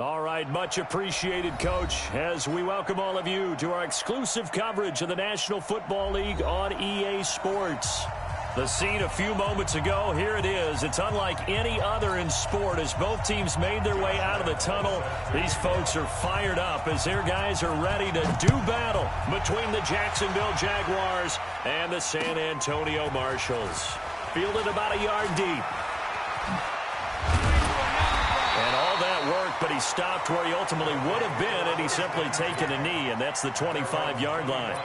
All right, much appreciated, Coach, as we welcome all of you to our exclusive coverage of the National Football League on EA Sports. The scene a few moments ago, here it is. It's unlike any other in sport as both teams made their way out of the tunnel. These folks are fired up as their guys are ready to do battle between the Jacksonville Jaguars and the San Antonio Marshals. Fielded about a yard deep. And all that work, but he stopped where he ultimately would have been had he simply taken a knee, and that's the 25-yard line.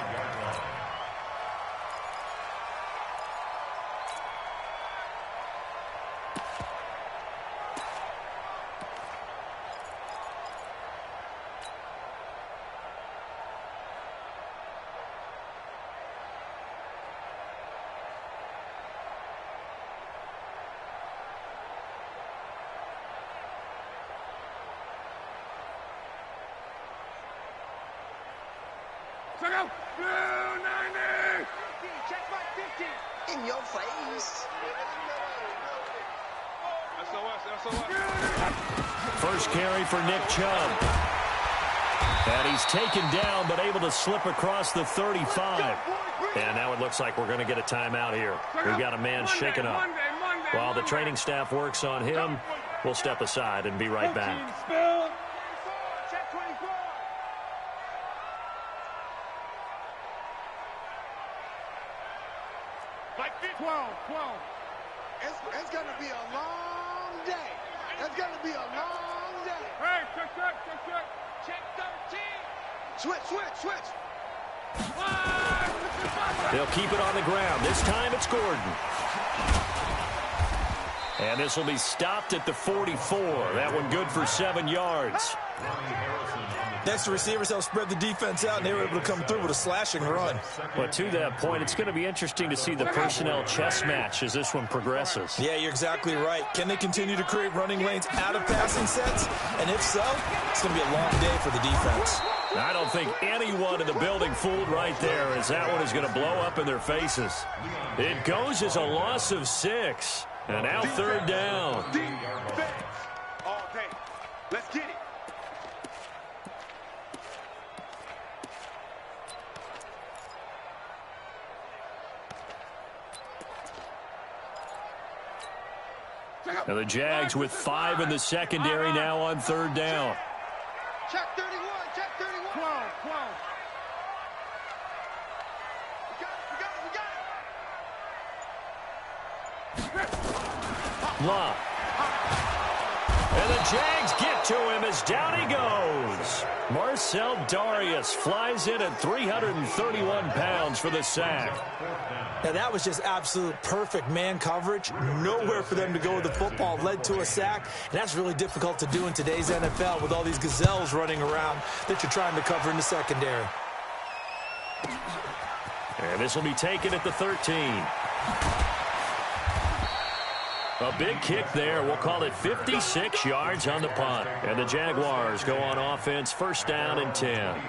Check my 50. In your face. First carry for Nick Chubb. And he's taken down, but able to slip across the 35. And now it looks like we're going to get a timeout here. We've got a man shaken up. While the training staff works on him, we'll step aside and be right back. 12. It's going to be a long day. It's going to be a long day. Hey, check 13. Switch. They'll keep it on the ground. This time it's Gordon. And this will be stopped at the 44. That one good for 7 yards. Next, the receivers help spread the defense out, and they were able to come through with a slashing run. Well, to that point, it's going to be interesting to see the personnel chess match as this one progresses. Yeah, you're exactly right. Can they continue to create running lanes out of passing sets? And if so, it's going to be a long day for the defense. I don't think anyone in the building fooled right there, as that one is going to blow up in their faces. It goes as a loss of 6. And now third down. All day. Let's get it. Now the Jags with 5 in the secondary now on third down. Check 31. 12. We got it. Love. And the Jags get to him as down he goes. Marcel Darius flies in at 331 pounds for the sack. Now, that was just absolute perfect man coverage. Nowhere for them to go with the football. Led to a sack. And that's really difficult to do in today's NFL with all these gazelles running around that you're trying to cover in the secondary. And this will be taken at the 13. A big kick there. We'll call it 56 yards on the punt. And the Jaguars go on offense, first down and 10.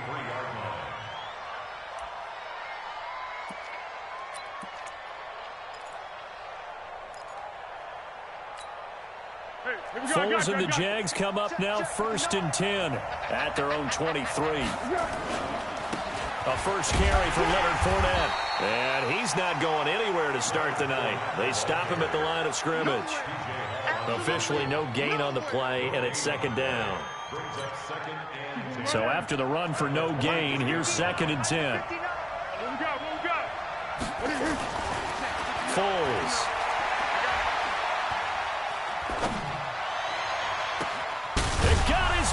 Foles and the Jags come up now first and 10 at their own 23. A first carry for Leonard Fournette. And he's not going anywhere to start the night. They stop him at the line of scrimmage. Officially no gain on the play, and it's second down. So after the run for no gain, here's second and 10. Foles.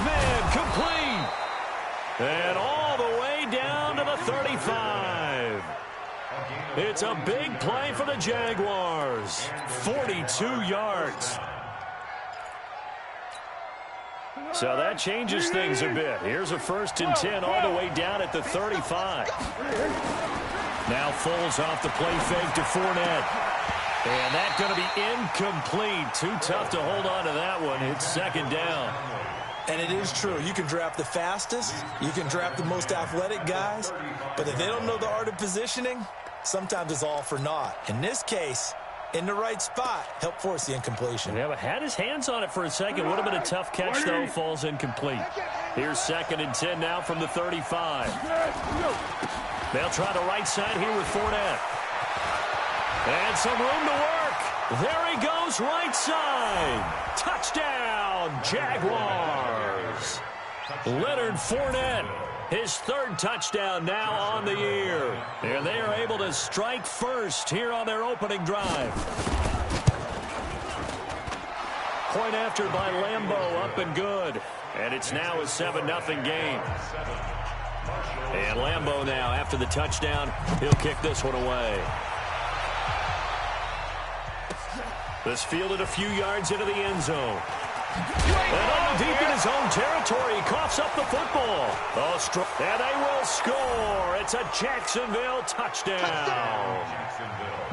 Man complete, and all the way down to the 35. It's a big play for the Jaguars. 42 yards. So that changes things a bit. Here's a first and 10 all the way down at the 35. Now Foles off the play fake to Fournette. And that's going to be incomplete. Too tough to hold on to that one. It's second down. And it is true. You can draft the fastest. You can draft the most athletic guys. But if they don't know the art of positioning, sometimes it's all for naught. In this case, in the right spot, helped force the incompletion. Yeah, but had his hands on it for a second. Would have been a tough catch, though. Falls incomplete. Here's 2nd and 10 now from the 35. They'll try the right side here with Fournette. And some room to work. There he goes, right side. Touchdown, Jaguars. Leonard Fournette, his 3rd touchdown now on the year. And they are able to strike first here on their opening drive. Point after by Lambeau, up and good. And it's now a 7-0 game. And Lambeau now, after the touchdown, he'll kick this one away. This fielded a few yards into the end zone. And all deep in his own territory, he coughs up the football. And they will score. It's a Jacksonville touchdown.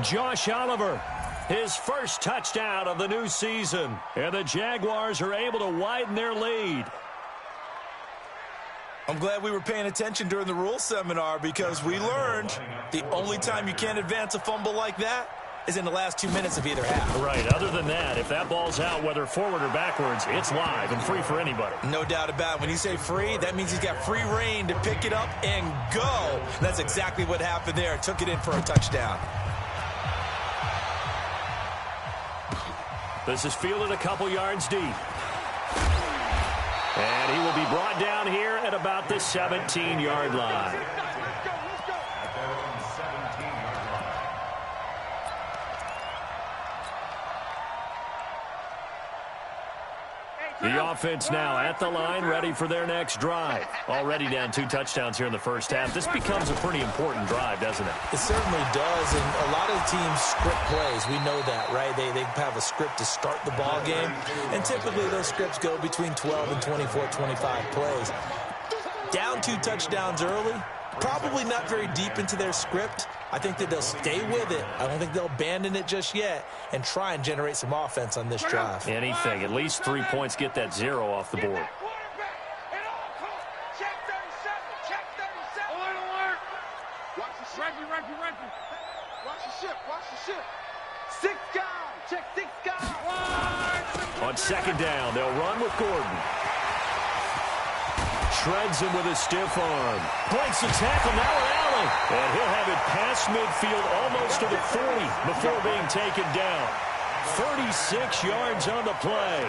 Josh Oliver, his first touchdown of the new season. And the Jaguars are able to widen their lead. I'm glad we were paying attention during the rules seminar because we learned the only time you can't advance a fumble like that is in the last 2 minutes of either half. Right. Other than that, if that ball's out, whether forward or backwards, it's live and free for anybody. No doubt about it. When you say free, that means he's got free reign to pick it up and go. And that's exactly what happened there. Took it in for a touchdown. This is fielded a couple yards deep. And he will be brought down here at about the 17-yard line. The offense now at the line, ready for their next drive. Already down 2 touchdowns here in the first half. This becomes a pretty important drive, doesn't it? It certainly does, and a lot of teams script plays. We know that, right? They have a script to start the ball game, and typically those scripts go between 12 and 24, 25 plays. Down 2 touchdowns early, probably not very deep into their script. I think that they'll stay with it. I don't think they'll abandon it just yet and try and generate some offense on this drive. Anything. At least 3 points, get that 0 off the board. On 2nd down, they'll run with Gordon. Shreds him with a stiff arm. Breaks the tackle, now an alley. And he'll have it past midfield almost to the 40 before being taken down. 36 yards on the play.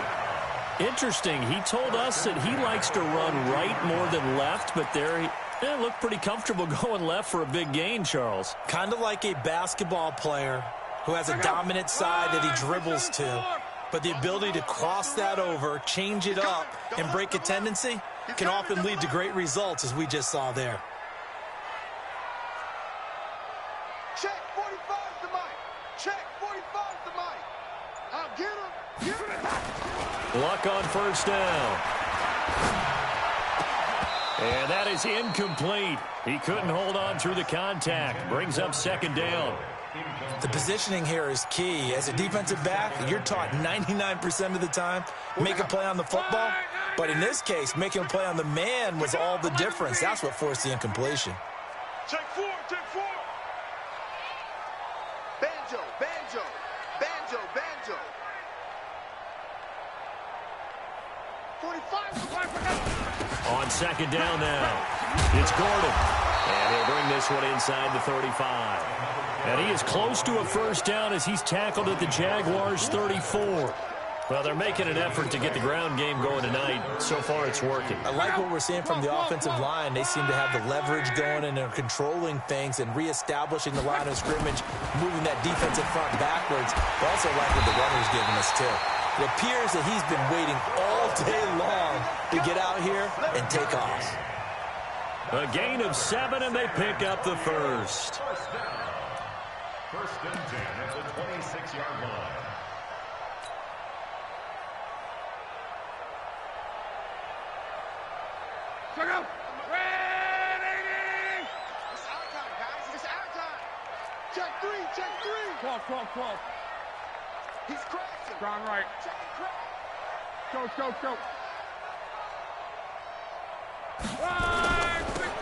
Interesting, he told us that he likes to run right more than left, but there he looked pretty comfortable going left for a big gain, Charles. Kind of like a basketball player who has a dominant side that he dribbles to, but the ability to cross that over, change it up, and break a tendency can often lead to great results, as we just saw there. Check 45 the mic. Check 45 the mic. I'll get him. Get him. Luck on 1st down. And that is incomplete. He couldn't hold on through the contact. Brings up 2nd down. The positioning here is key. As a defensive back, you're taught 99% of the time, make a play on the football. But in this case, making a play on the man was all the difference. That's what forced the incompletion. Take 4, take 4. Banjo, banjo, banjo, banjo. 45. On 2nd down now, it's Gordon. And he'll bring this one inside the 35. And he is close to a 1st down as he's tackled at the Jaguars' 34. Well, they're making an effort to get the ground game going tonight. So far, it's working. I like what we're seeing from the offensive line. They seem to have the leverage going, and they're controlling things and reestablishing the line of scrimmage, moving that defensive front backwards. But also like what the runner's giving us, too. It appears that he's been waiting all day long to get out here and take off. A gain of 7, and they pick up the 1st. 1st and 10 at the 26-yard line. Check out. Ready. It's our time, guys. It's our time. Check 3. Check 3. 12. He's crashing. Strong right. Check it, crash. Go.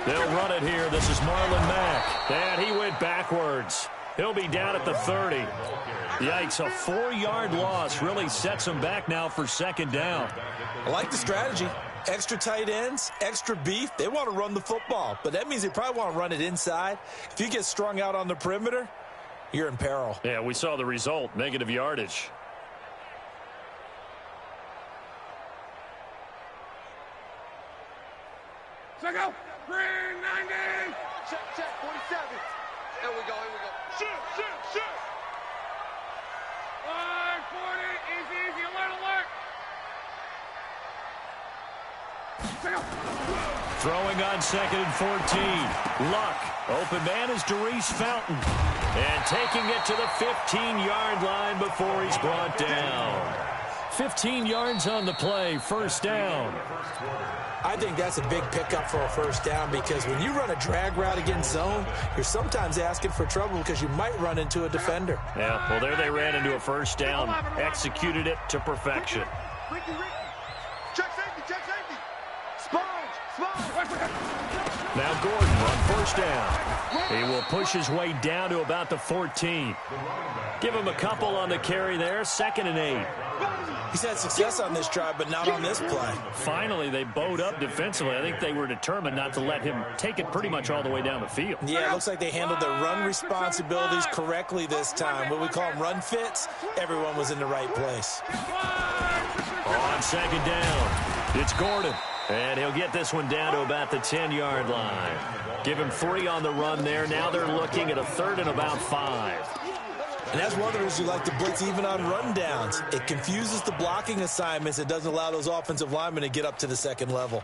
They'll run it here. This is Marlon Mack. And he went backwards. He'll be down at the 30. Yikes, a 4-yard loss really sets them back now for second down. I like the strategy. Extra tight ends, extra beef. They want to run the football, but that means they probably want to run it inside. If you get strung out on the perimeter, you're in peril. Yeah, we saw the result, negative yardage. Check out. 390. Check. 47. Here we go. Shoot. 140. Easy. Alert. Check out. Throwing on 2nd and 14. Luck. Open man is Darius Fountain. And taking it to the 15-yard line before he's brought down. 15 yards on the play, first down. I think that's a big pickup for a first down because when you run a drag route against zone, you're sometimes asking for trouble because you might run into a defender. Yeah, well, there they ran into a first down, executed it to perfection. Ricky. Check safety. Sponge. Now Gordon on first down. He will push his way down to about the 14. Give him a couple on the carry there, 2nd and 8. He's had success on this drive, but not on this play. Finally, they bowed up defensively. I think they were determined not to let him take it pretty much all the way down the field. Yeah, it looks like they handled their run responsibilities correctly this time. What we call them run fits, everyone was in the right place. On 2nd down, it's Gordon. And he'll get this one down to about the 10-yard line. Give him 3 on the run there. Now they're looking at a 3rd and about 5. And that's one of the reasons you like to blitz even on rundowns. It confuses the blocking assignments. It doesn't allow those offensive linemen to get up to the second level.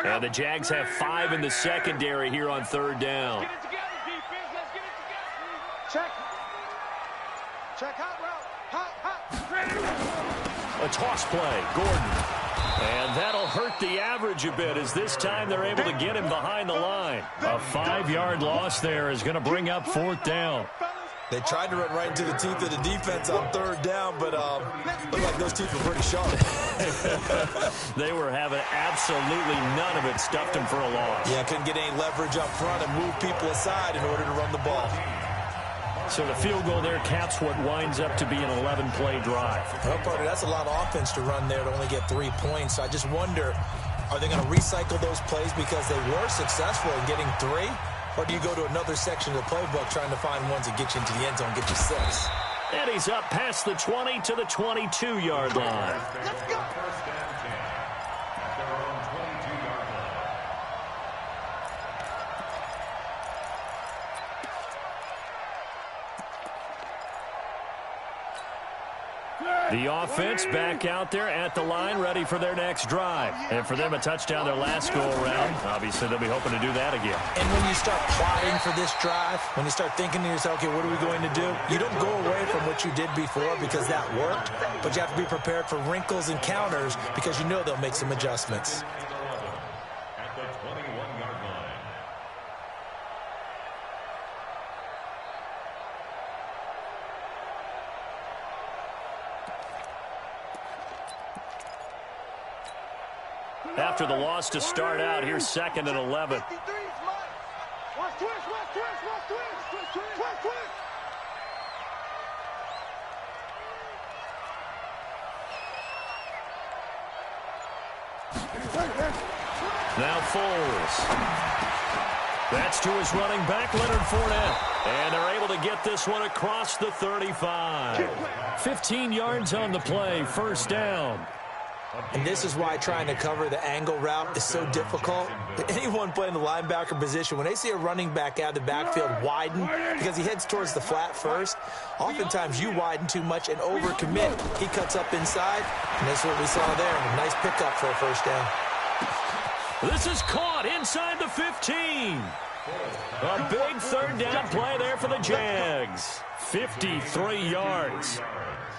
And the Jags have 5 in the secondary here on 3rd down. Get it together, defense. Let's get it together. Check hot route. A toss play, Gordon. And that'll hurt the average a bit as this time they're able to get him behind the line. A 5-yard loss there is going to bring up 4th down. They tried to run right into the teeth of the defense on 3rd down, but looked like those teeth were pretty sharp. They were having absolutely none of it, stuffed them for a loss. Yeah, couldn't get any leverage up front and move people aside in order to run the ball. So the field goal there caps what winds up to be an 11-play drive. Well, partner, that's a lot of offense to run there to only get 3 points. So I just wonder, are they going to recycle those plays because they were successful in getting 3? Or do you go to another section of the playbook trying to find ones that get you into the end zone and get you 6? And he's up past the 20 to the 22-yard line. Let's go. The offense back out there at the line, ready for their next drive. And for them, a touchdown their last go-around. Obviously, they'll be hoping to do that again. And when you start plotting for this drive, when you start thinking to yourself, okay, what are we going to do? You don't go away from what you did before because that worked, but you have to be prepared for wrinkles and counters because you know they'll make some adjustments. At the 21-yard line. After the loss to start out, here's 2nd and 11. Now Foles. That's to his running back, Leonard Fournette. And they're able to get this one across the 35. 15 yards on the play, first down. And this is why trying to cover the angle route is so difficult. Anyone playing the linebacker position, when they see a running back out of the backfield widen because he heads towards the flat first, oftentimes you widen too much and overcommit. He cuts up inside, and that's what we saw there. A nice pickup for a first down. This is caught inside the 15. A big 3rd down play there for the Jags. 53 yards.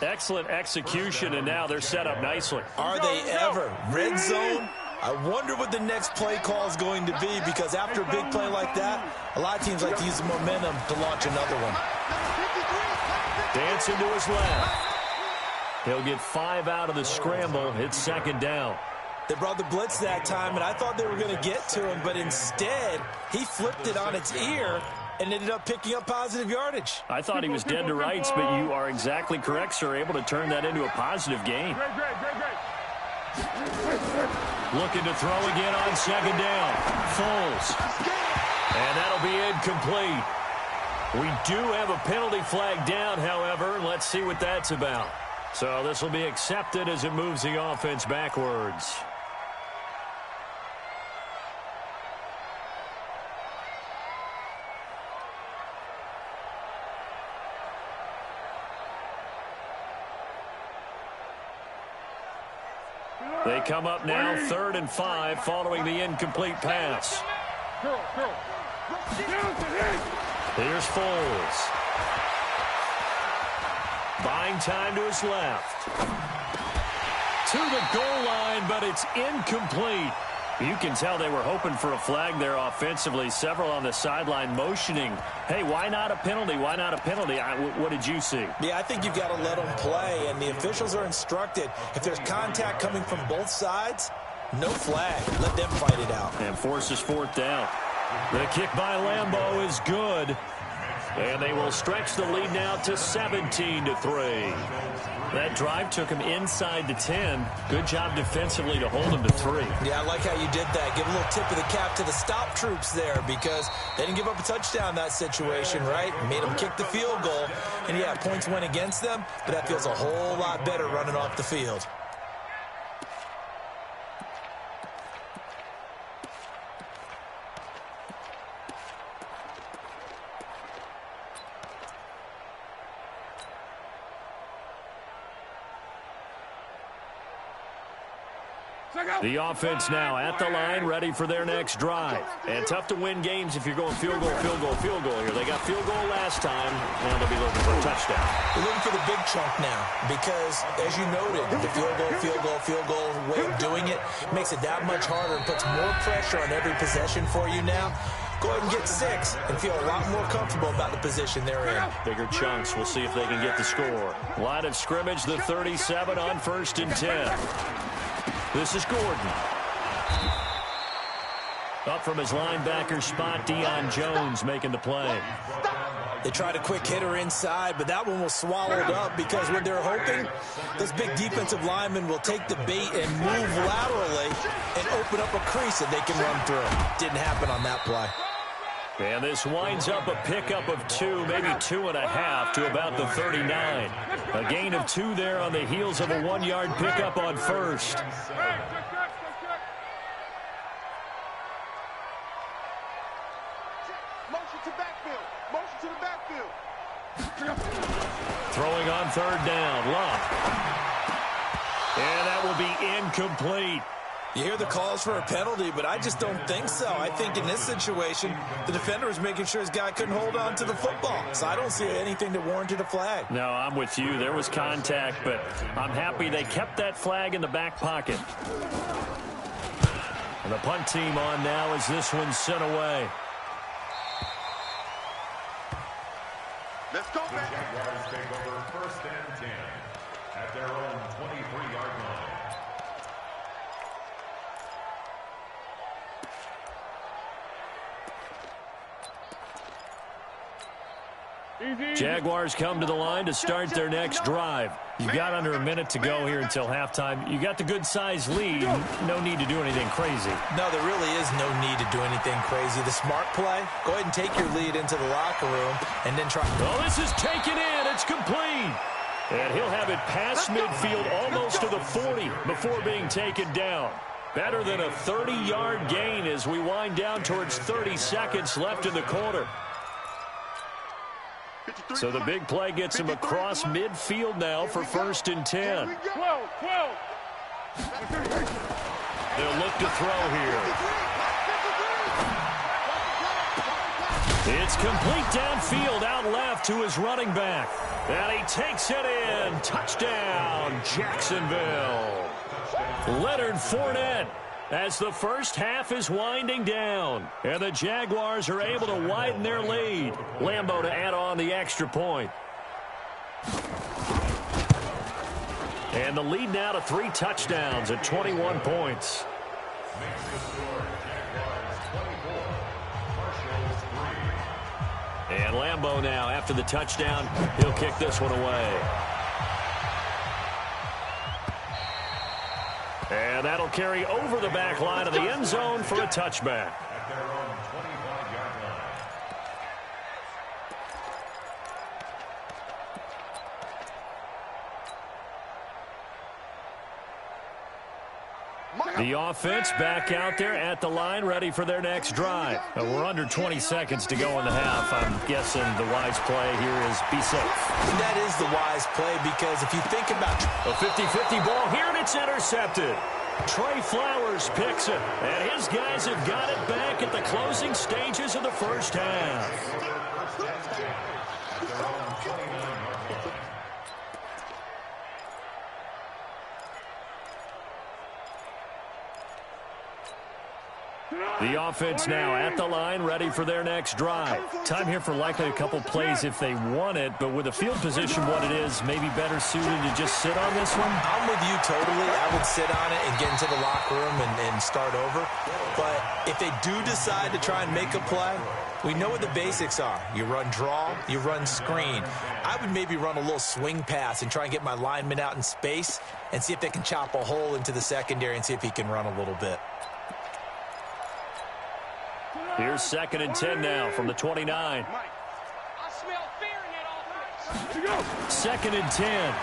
Excellent execution, and now they're set up nicely. Are they ever? Red zone? I wonder what the next play call is going to be because after a big play like that, a lot of teams like to use the momentum to launch another one. Dancing to his left. He'll get 5 out of the scramble. It's second down. They brought the blitz that time, and I thought they were going to get to him, but instead, he flipped it on its ear and ended up picking up positive yardage. I thought he was dead to rights, but you are exactly correct, sir. Able to turn that into a positive gain. Looking to throw again on second down. Foles. And that'll be incomplete. We do have a penalty flag down, however. Let's see what that's about. So this will be accepted as it moves the offense backwards. They come up now 3rd and 5 following the incomplete pass. Here's Foles. Buying time to his left. To the goal line, but it's incomplete. You can tell they were hoping for a flag there offensively. Several on the sideline motioning, hey, why not a penalty? Why not a penalty? What did you see? Yeah, I think you've got to let them play, and the officials are instructed. If there's contact coming from both sides, no flag. Let them fight it out. And forces 4th down. The kick by Lambeau is good. And they will stretch the lead now to 17-3. That drive took him inside the 10. Good job defensively to hold him to 3. Yeah, I like how you did that. Give a little tip of the cap to the stop troops there because they didn't give up a touchdown in that situation, right? Made them kick the field goal. And, yeah, points went against them, but that feels a whole lot better running off the field. The offense now at the line, ready for their next drive. And tough to win games if you're going field goal, field goal, field goal here. They got field goal last time. Now they'll be looking for a touchdown. They're looking for the big chunk now because, as you noted, the field goal way of doing it makes it that much harder and puts more pressure on every possession for you now. Go ahead and get 6 and feel a lot more comfortable about the position they're in. Bigger chunks. We'll see if they can get the score. Line of scrimmage, the 37 on 1st and 10. This is Gordon. Up from his linebacker spot, Deion Jones making the play. They tried a quick hitter inside, but that one was swallowed up because what they're hoping, those big defensive linemen will take the bait and move laterally and open up a crease that they can run through. Didn't happen on that play. And this winds up a pickup of 2, maybe 2.5 to about the 39. A gain of 2 there on the heels of a 1-yard pickup on 1st. Motion to backfield. Motion to the backfield. Throwing on 3rd down. Love. And that will be incomplete. You hear the calls for a penalty, but I just don't think so. I think in this situation, the defender was making sure his guy couldn't hold on to the football. So I don't see anything that warranted a flag. No, I'm with you. There was contact, but I'm happy they kept that flag in the back pocket. And the punt team on now as this one's sent away. Let's go, man. Jaguars take over 1st and 10 at their own 23-yard line. Jaguars come to the line to start their next drive. You've got under a minute to go here until halftime. You got the good-sized lead. No need to do anything crazy. No, there really is no need to do anything crazy. The smart play, go ahead and take your lead into the locker room and then try. Oh, this is taken in. It's complete. And he'll have it past midfield almost to the 40 before being taken down. Better than a 30-yard gain as we wind down towards 30 seconds left in the quarter. So the big play gets him across midfield now for 1st and 10. They'll look to throw here. It's complete downfield out left to his running back. And he takes it in. Touchdown, Jacksonville. Leonard Fournette as the first half is winding down. And the Jaguars are able to widen their lead. Lambeau to add on the extra point. And the lead now to 3 touchdowns at 21 points. And Lambeau now, after the touchdown, he'll kick this one away. And that'll carry over the back line of the end zone for a touchback. At their own 25-yard line. The offense back out there at the line, ready for their next drive. We're under 20 seconds to go in the half. I'm guessing the wise play here is be safe. That is the wise play, because if you think about a 50-50 ball here, and it's intercepted. Trey Flowers picks it, and his guys have got it back at the closing stages of the first half. The offense now at the line, ready for their next drive. Time here for likely a couple plays if they want it, but with the field position what it is, maybe better suited to just sit on this one? I'm with you totally. I would sit on it and get into the locker room and start over. But if they do decide to try and make a play, we know what the basics are. You run draw, you run screen. I would maybe run a little swing pass and try and get my lineman out in space and see if they can chop a hole into the secondary and see if he can run a little bit. Here's 2nd and 10 now from the 29. I smell fear in that offense. 2nd and 10.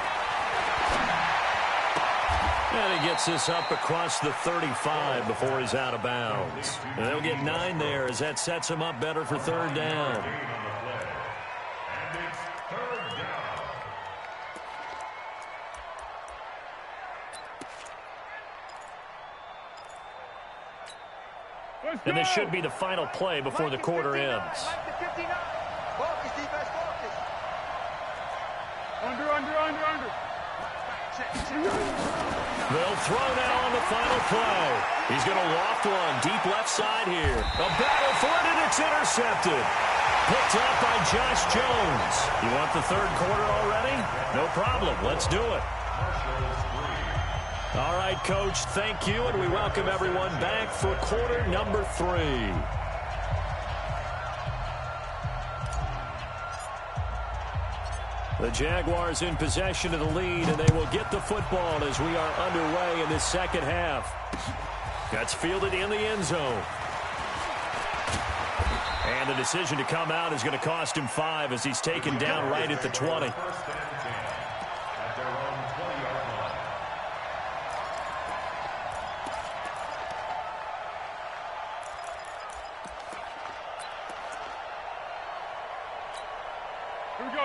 And he gets this up across the 35 before he's out of bounds. And they'll get 9 there as that sets him up better for 3rd down. And this should be the final play before the quarter ends. Under. They'll throw now on the final play. He's going to loft one deep left side here. A battle for it, and it's intercepted. Picked up by Josh Jones. You want the 3rd quarter already? No problem. Let's do it. All right, Coach, thank you, and we welcome everyone back for quarter number 3. The Jaguars in possession of the lead, and they will get the football as we are underway in this second half. That's fielded in the end zone. And the decision to come out is going to cost him 5 as he's taken down right at the 20.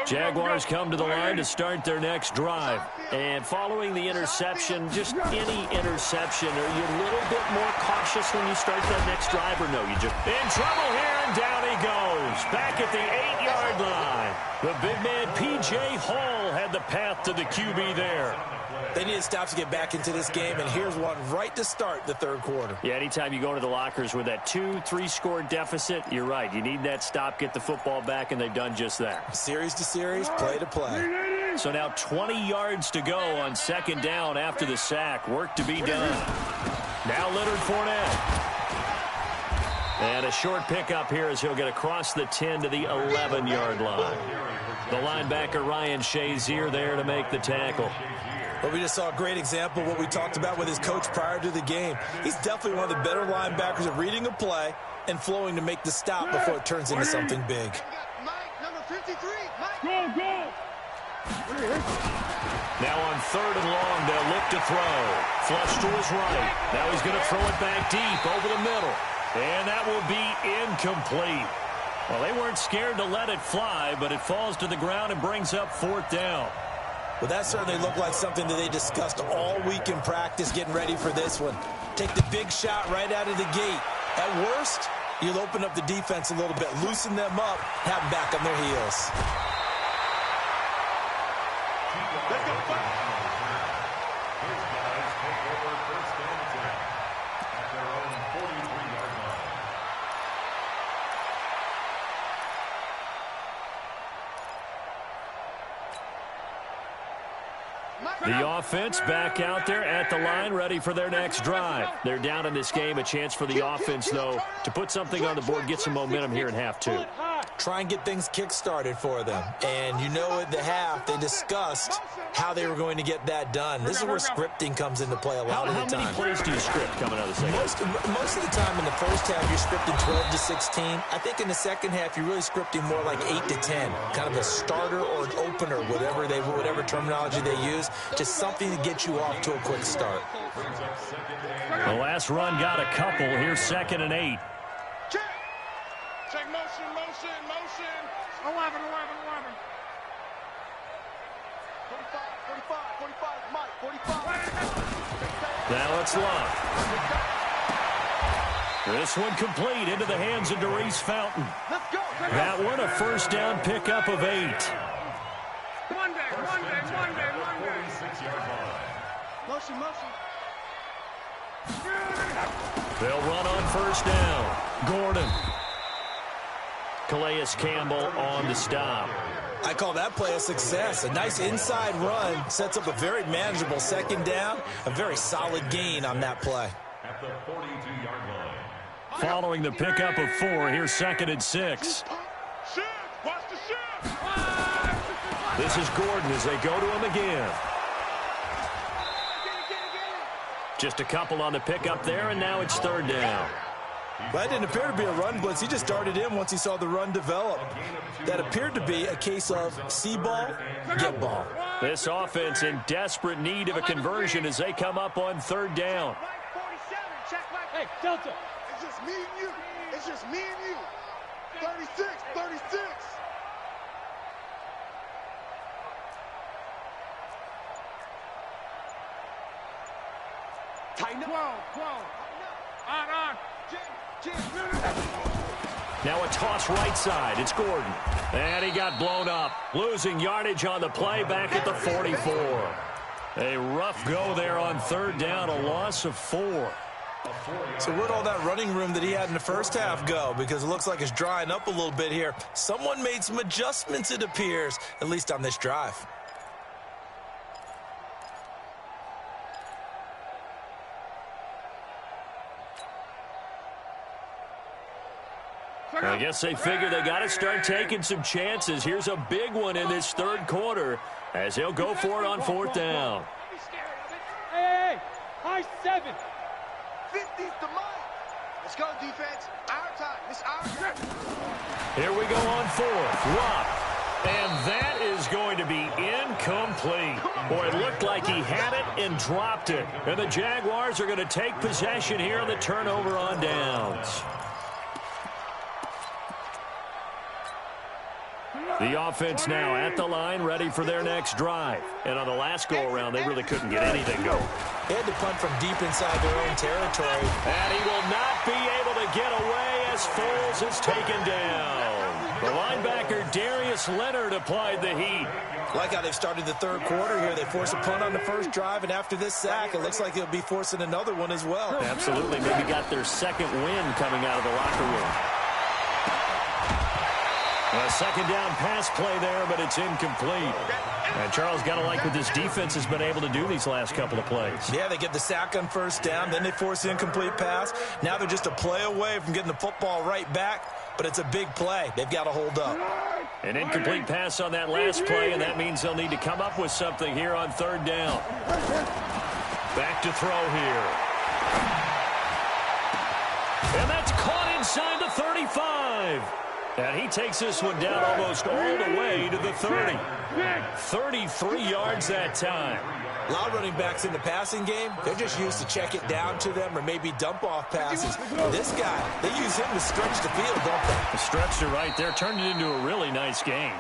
Jaguars come to the line to start their next drive. And following the interception, just any interception, are you a little bit more cautious when you start that next drive, or no? You just in trouble here, and down he goes. Back at the 8-yard line. The big man, P.J. Hall, had the path to the QB there. They need to stop to get back into this game, and here's one right to start the 3rd quarter. Yeah, anytime you go to the lockers with that 2-3 score deficit, you're right. You need that stop, get the football back, and they've done just that. Series to series, play to play. So now 20 yards to go on 2nd down after the sack. Work to be done. Now Leonard Fournette. And a short pickup here as he'll get across the 10 to the 11-yard line. The linebacker, Ryan Shazier, there to make the tackle. But we just saw a great example of what we talked about with his coach prior to the game. He's definitely one of the better linebackers at reading a play and flowing to make the stop before it turns into something big. Mike, number 53. Mike. Go. Now on 3rd and long, they'll look to throw. Flush to his right. Now he's going to throw it back deep over the middle. And that will be incomplete. Well, they weren't scared to let it fly, but it falls to the ground and brings up 4th down. Well, that certainly looked like something that they discussed all week in practice, getting ready for this one. Take the big shot right out of the gate. At worst, you'll open up the defense a little bit, loosen them up, have them back on their heels. Let's go. His guys take over 1st and 10 at their own 43-yard line. The offense back out there at the line, ready for their next drive. They're down in this game. A chance for the offense, though, to put something on the board, get some momentum here in half two. Try and get things kick-started for them. And you know at the half, they discussed how they were going to get that done. This is where scripting comes into play a lot of the time. How many plays do you script coming out of the second? Most of the time in the first half, you're scripting 12 to 16. I think in the second half, you're really scripting more like 8 to 10. Kind of a starter or an opener, whatever terminology they use. Just something to get you off to a quick start. The last run got a couple. Here's 2nd and 8. Check motion. 11. 45, Mike, 45. Now it's Love. This one complete into the hands of Darius Fountain. Let's go. That one a first down pickup of 8. Monday. Motion. They'll run on first down. Gordon. Calais Campbell on the stop. I call that play a success. A nice inside run sets up a very manageable second down. A very solid gain on that play. At the 42-yard line. Following the pickup of 4, here's 2nd and 6. Watch the shift. This is Gordon as they go to him again. Just a couple on the pickup there, and now it's 3rd down. That didn't appear to be a run blitz. He just darted in once he saw the run develop. That appeared to be a case of see ball, get ball. This offense in desperate need of a conversion as they come up on 3rd down. Hey, Delta. It's just me and you. 36. Tighten up. 12. On. Now a toss right side. It's Gordon. And he got blown up. Losing yardage on the play back at the 44. A rough go there on 3rd down. A loss of 4. So where'd all that running room that he had in the first half go? Because it looks like it's drying up a little bit here. Someone made some adjustments, it appears, at least on this drive. I guess they figure they got to start taking some chances. Here's a big one in this 3rd quarter as he'll go for it on 4th down. Hey, high 7. 50's the mark. Let's go, defense. Our time. It's our time. Here we go on 4th. Rupp. And that is going to be incomplete. Boy, it looked like he had it and dropped it. And the Jaguars are going to take possession here on the turnover on downs. The offense now at the line, ready for their next drive. And on the last go-around, they really couldn't get anything going. They had to punt from deep inside their own territory. And he will not be able to get away as Foles is taken down. The linebacker, Darius Leonard, applied the heat. Like how they've started the 3rd quarter here. They force a punt on the first drive, and after this sack, it looks like they'll be forcing another one as well. Absolutely. Maybe got their 2nd win coming out of the locker room. A 2nd down pass play there, but it's incomplete. And Charles, got to like what this defense has been able to do these last couple of plays. Yeah, they get the sack on first down, then they force the incomplete pass. Now they're just a play away from getting the football right back, but it's a big play. They've got to hold up. An incomplete pass on that last play, and that means they'll need to come up with something here on 3rd down. Back to throw here. And that's caught inside the 35. And he takes this one down almost all the way to the 30. 33 yards that time. A lot of running backs in the passing game, they're just used to check it down to them or maybe dump off passes. This guy, they use him to stretch the field, don't they? Stretched it right there, turned it into a really nice game.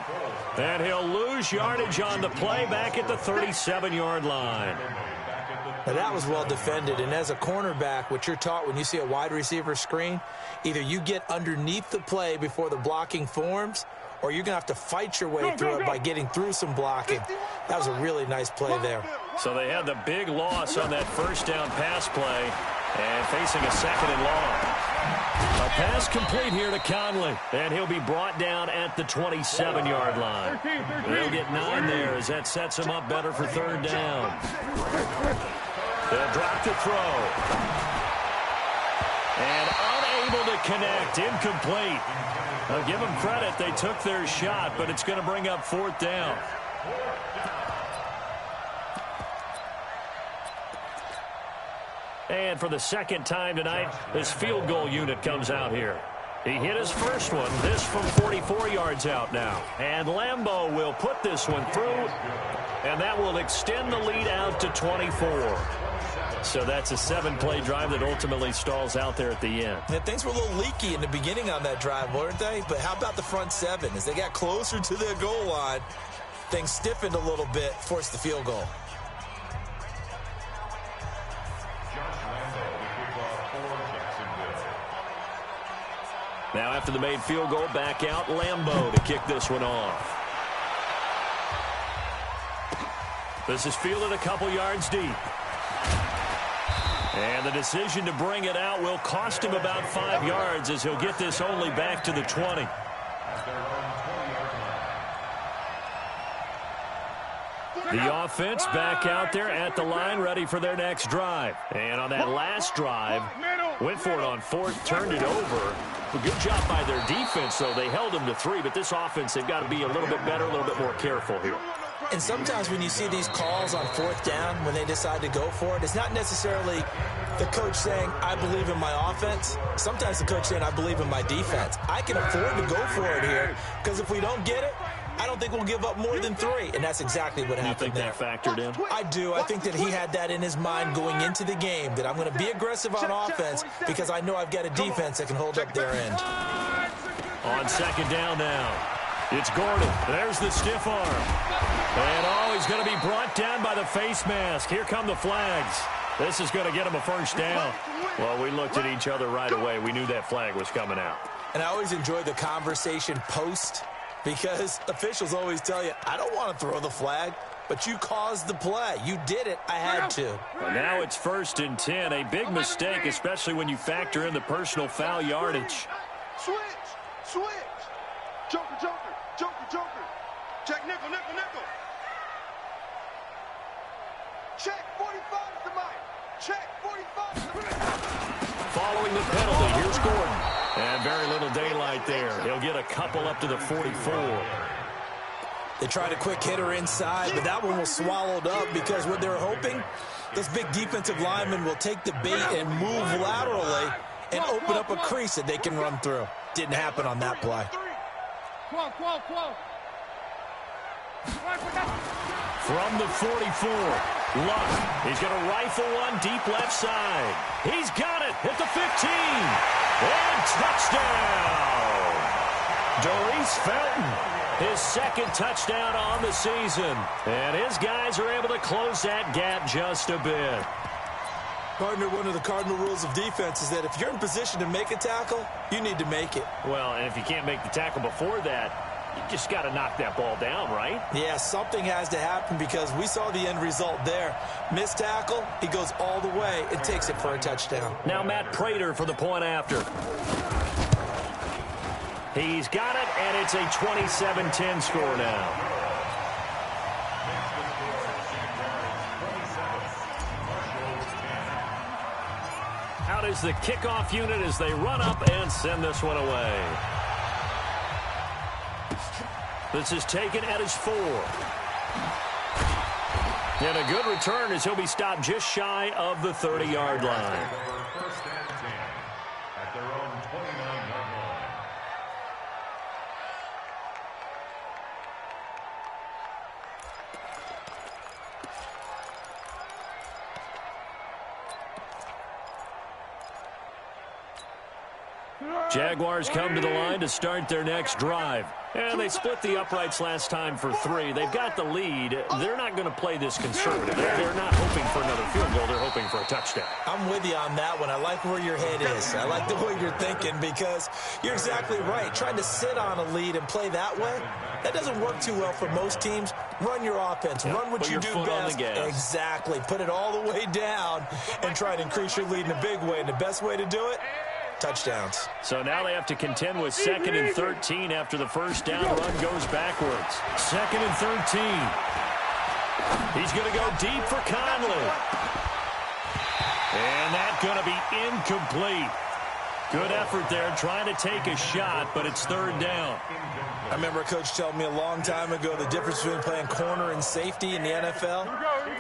And he'll lose yardage on the play back at the 37-yard line. Now that was well defended, and as a cornerback, what you're taught when you see a wide receiver screen, either you get underneath the play before the blocking forms, or you're going to have to fight your way through it by getting through some blocking. That was a really nice play there. So they had the big loss on that first down pass play and facing a 2nd and long. A pass complete here to Conley, and he'll be brought down at the 27-yard line. They'll get 9 there as that sets him up better for third down. They'll drop the throw. And unable to connect, incomplete. I'll give them credit, they took their shot, but it's going to bring up fourth down. And for the second time tonight, this field goal unit comes out here. He hit his first one, this from 44 yards out now. And Lambeau will put this one through, and that will extend the lead out to 24. So that's a 7-play drive that ultimately stalls out there at the end. Yeah, things were a little leaky in the beginning on that drive, weren't they? But how about the front 7? As they got closer to their goal line, things stiffened a little bit, forced the field goal. Now after the made field goal, back out Lambeau to kick this one off. This is fielded a couple yards deep. And the decision to bring it out will cost him about 5 yards as he'll get this only back to the 20. The offense back out there at the line, ready for their next drive. And on that last drive, went for it on fourth, turned it over. A good job by their defense, though. They held them to 3, but this offense, they've got to be a little bit better, a little bit more careful here. And sometimes when you see these calls on fourth down, when they decide to go for it, it's not necessarily the coach saying, I believe in my offense. Sometimes the coach saying, I believe in my defense. I can afford to go for it here, because if we don't get it, I don't think we'll give up more than 3, and that's exactly what happened there. You think that factored in? I do. I think that he had that in his mind going into the game, that I'm going to be aggressive on offense because I know I've got a defense that can hold up their end. On second down now, it's Gordon. There's the stiff arm. And, he's going to be brought down by the face mask. Here come the flags. This is going to get him a first down. Well, we looked at each other right away. We knew that flag was coming out. And I always enjoy the conversation post, because officials always tell you, I don't want to throw the flag, but you caused the play. You did it. I had to. Well, now it's 1st and 10. A big mistake, especially when you factor in the personal foul yardage. Switch. Joker. Check nickel. Check 45 is the mic. Check 45 is the mic. Following the penalty, here's Gordon. And very little daylight there. He'll get a couple up to the 44. They tried a quick hitter inside, but that one was swallowed up because what they're hoping, those big defensive linemen will take the bait and move laterally and open up a crease that they can run through. Didn't happen on that play. From the 44, Luck. He's going to rifle one deep left side. He's got it at the 15. And touchdown! Doris Felton, his second touchdown on the season. And his guys are able to close that gap just a bit. Partner, one of the cardinal rules of defense is that if you're in position to make a tackle, you need to make it. Well, and if you can't make the tackle before that, you just got to knock that ball down, right? Yeah, something has to happen because we saw the end result there. Missed tackle, he goes all the way and takes it for a touchdown. Now Matt Prater for the point after. He's got it, and it's a 27-10 score now. Out is the kickoff unit as they run up and send this one away. This is taken at his 4. And a good return as he'll be stopped just shy of the 30-yard line. First and 10 at their own 29-yard line. Jaguars come to the line to start their next drive. And they split the uprights last time for 3. They've got the lead. They're not going to play this conservative. They're not hoping for another field goal. They're hoping for a touchdown. I'm with you on that one. I like where your head is. I like the way you're thinking because you're exactly right. Trying to sit on a lead and play that way, that doesn't work too well for most teams. Run your offense. Run what you do best. Exactly. Put it all the way down and try to increase your lead in a big way. And the best way to do it, touchdowns. So now they have to contend with 2nd and 13 after the first down run goes backwards. 2nd and 13. He's going to go deep for Conley. And that's going to be incomplete. Good effort there trying to take a shot, but it's 3rd down. I remember a coach telling me a long time ago the difference between playing corner and safety in the NFL.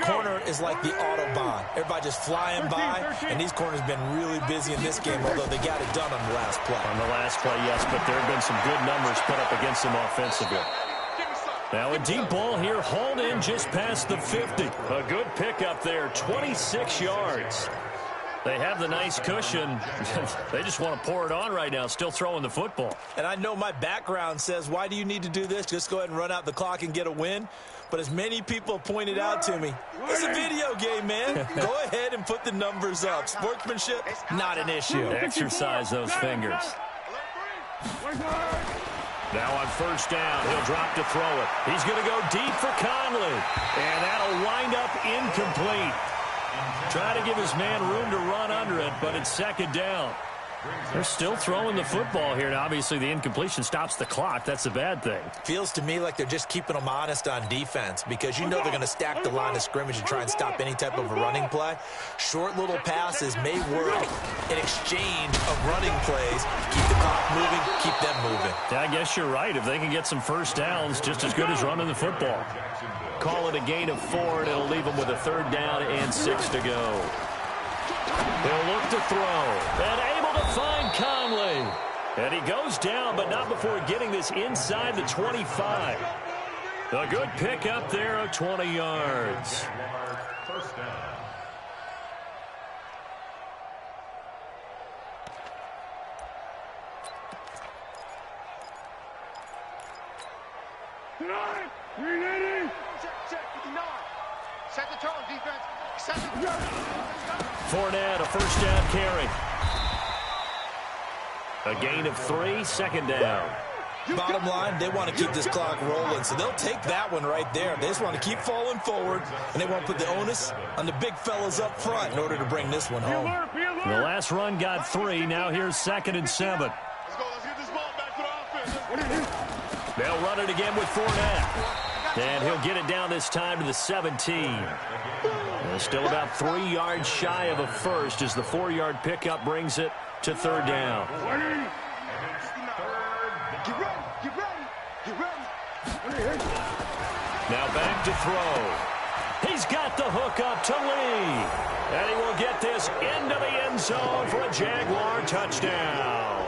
Corner is like the Autobahn. Everybody just flying by, and these corners have been really busy in this game, although they got it done on the last play. On the last play, yes, but there have been some good numbers put up against them offensively. Now a deep ball here, hauled in just past the 50. A good pickup there, 26 yards. They have the nice cushion. They just want to pour it on right now, still throwing the football. And I know my background says, why do you need to do this? Just go ahead and run out the clock and get a win. But as many people pointed out to me, it's a video game, man. Go ahead and put the numbers up. Sportsmanship, not an issue. Exercise those fingers. Now on 1st down, he'll drop to throw it. He's going to go deep for Conley. And that'll wind up incomplete. Try to give his man room to run under it, but it's 2nd down. They're still throwing the football here. Now, obviously, the incompletion stops the clock. That's a bad thing. Feels to me like they're just keeping them honest on defense because you know they're going to stack the line of scrimmage and try and stop any type of a running play. Short little passes may work in exchange of running plays. Keep the clock moving, keep them moving. Yeah, I guess you're right. If they can get some first downs, just as good as running the football. Call it a gain of 4, and it'll leave them with a 3rd down and 6 to go. They'll look to throw, and able to find Conley. And he goes down, but not before getting this inside the 25. A good pick up there of 20 yards. First down. Set the tone, defense. Set the tone. Fournette, a 1st down carry. A gain of 3, 2nd down. Bottom line, they want to keep this clock rolling, so they'll take that one right there. They just want to keep falling forward, and they want to put the onus on the big fellas up front in order to bring this one home. The last run got 3. Now here's 2nd and 7. Let's go. Let's get this ball back to the offense. They'll run it again with Fournette. And he'll get it down this time to the 17. And still about 3 yards shy of a first as the 4-yard pickup brings it to 3rd down. Now back to throw. He's got the hook up to Lee. And he will get this into the end zone for a Jaguar touchdown.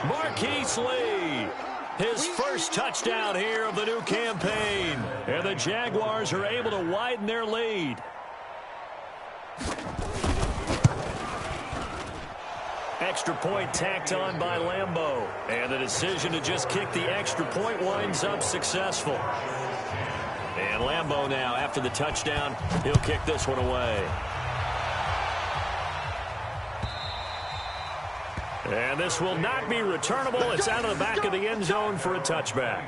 Marquise Lee. His first touchdown here of the new campaign. And the Jaguars are able to widen their lead. Extra point tacked on by Lambeau. And the decision to just kick the extra point winds up successful. And Lambeau now, after the touchdown, he'll kick this one away. And this will not be returnable. It's out of the back of the end zone for a touchback.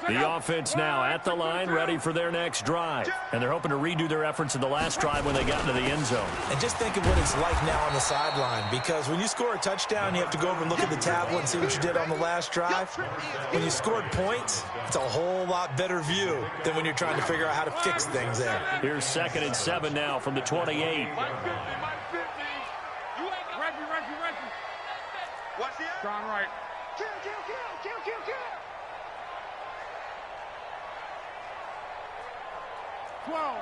The offense now at the line, ready for their next drive. And they're hoping to redo their efforts in the last drive when they got into the end zone. And just think of what it's like now on the sideline, because when you score a touchdown, you have to go over and look at the tablet and see what you did on the last drive. When you scored points, it's a whole lot better view than when you're trying to figure out how to fix things there. Here's 2nd and 7 now from the 28. Watch the end. Gone right. Kill. 12.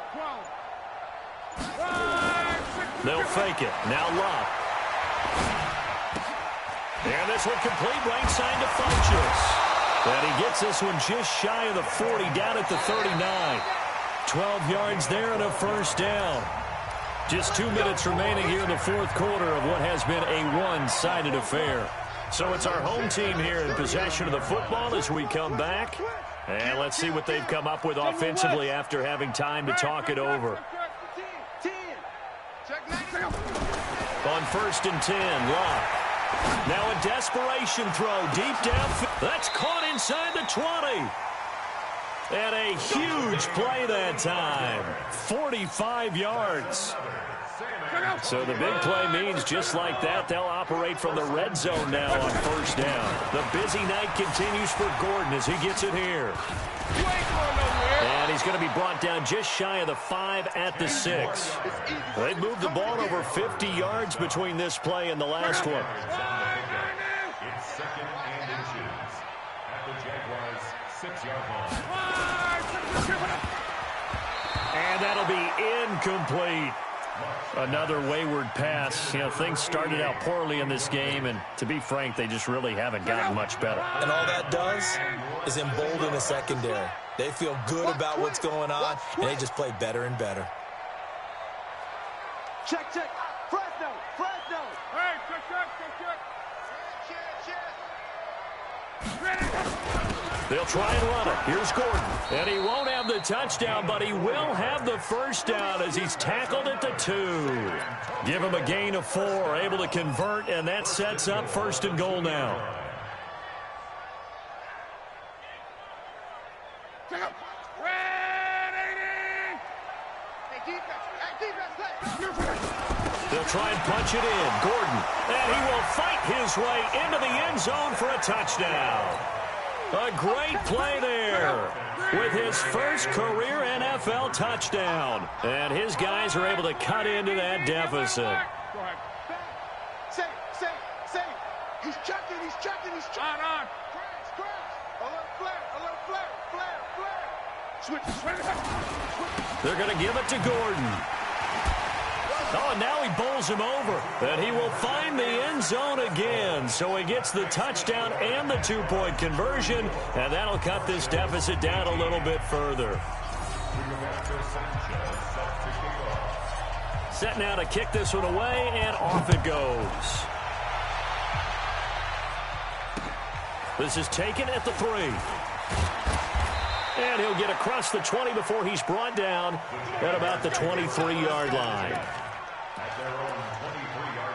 They'll fake it. Now Love. And this one complete, right side to Funchess. And he gets this one just shy of the 40, down at the 39. 12 yards there and a first down. Just 2 minutes remaining here in the fourth quarter of what has been a one-sided affair. So it's our home team here in possession of the football as we come back. And let's see what they've come up with offensively after having time to talk it over. On 1st and 10, Locke. Now a desperation throw deep down. That's caught inside the 20. And a huge play that time. 45 yards. So the big play means just like that, they'll operate from the red zone now on 1st down. The busy night continues for Gordon as he gets it here. And he's going to be brought down just shy of the 5 at the 6. They've moved the ball over 50 yards between this play and the last one. It's 2nd and inches at the Jaguars' 6-yard line. And that'll be incomplete. Another wayward pass. You know, things started out poorly in this game, and to be frank, they just really haven't gotten much better. And all that does is embolden the secondary. They feel good about what's going on, and they just play better and better. Check. Fresno. Hey, check. They'll try and run it. Here's Gordon. And he won't have the touchdown, but he will have the first down as he's tackled at the 2. Give him a gain of 4, able to convert, and that sets up 1st and goal now. They'll try and punch it in. Gordon. And he will fight his way into the end zone for a touchdown. A great play there with his first career NFL touchdown. And his guys are able to cut into that deficit. Safe. He's checking. On. Crash. A little flare. Switch. They're going to give it to Gordon. Oh, and now he bowls him over. And he will find the end zone again. So he gets the touchdown and the 2-point conversion. And that'll cut this deficit down a little bit further. Set now to kick this one away, and off it goes. This is taken at the 3. And he'll get across the 20 before he's brought down at about the 23-yard line. At their own 23-yard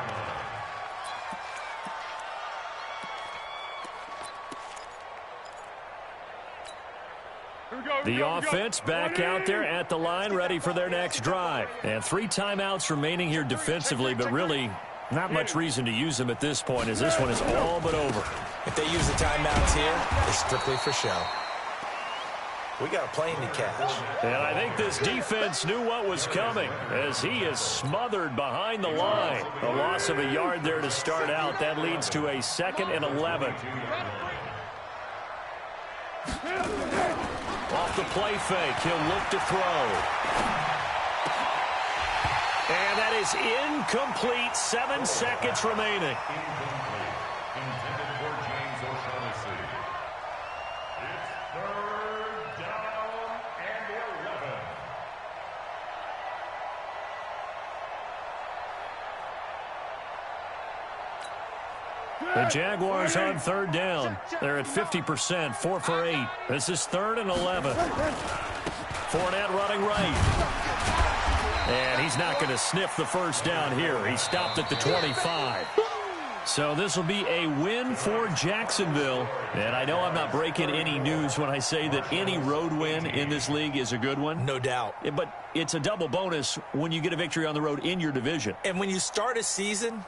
line. The offense back out there at the line, ready for their next drive. And 3 timeouts remaining here defensively, but really not much reason to use them at this point, as this one is all but over. If they use the timeouts here, it's strictly for show. We got a plane to catch. And I think this defense knew what was coming as he is smothered behind the line. A loss of a yard there to start out. That leads to a 2nd and 11. Off the play fake, he'll look to throw. And that is incomplete. 7 seconds remaining. Intended for James O'Shaughnessy. It's 3rd down and 11. The Jaguars on 3rd down. They're at 50%, 4 for 8. This is 3rd and 11. Fournette running right. And he's not going to sniff the first down here. He stopped at the 25. So this will be a win for Jacksonville. And I know I'm not breaking any news when I say that any road win in this league is a good one. No doubt. But it's a double bonus when you get a victory on the road in your division. And when you start a season,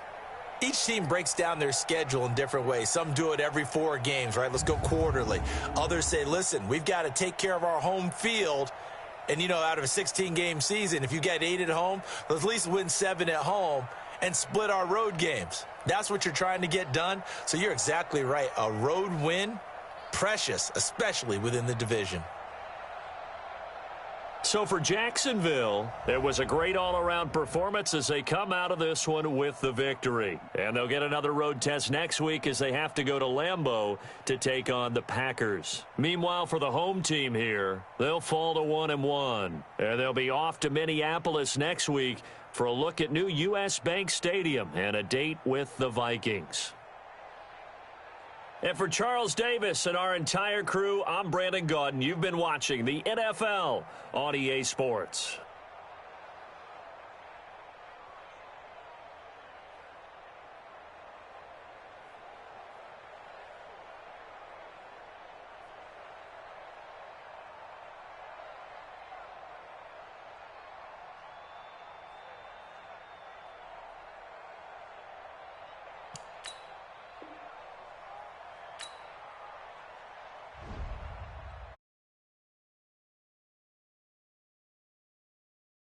each team breaks down their schedule in different ways. Some do it every 4 games, right? Let's go quarterly. Others say, listen, we've got to take care of our home field. And, you know, out of a 16-game season, if you get 8 at home, let's at least win 7 at home and split our road games. That's what you're trying to get done. So you're exactly right. A road win, precious, especially within the division. So for Jacksonville, it was a great all-around performance as they come out of this one with the victory. And they'll get another road test next week as they have to go to Lambeau to take on the Packers. Meanwhile, for the home team here, they'll fall to 1-1. And they'll be off to Minneapolis next week for a look at new U.S. Bank Stadium and a date with the Vikings. And for Charles Davis and our entire crew, I'm Brandon Gaudin. You've been watching the NFL on EA Sports.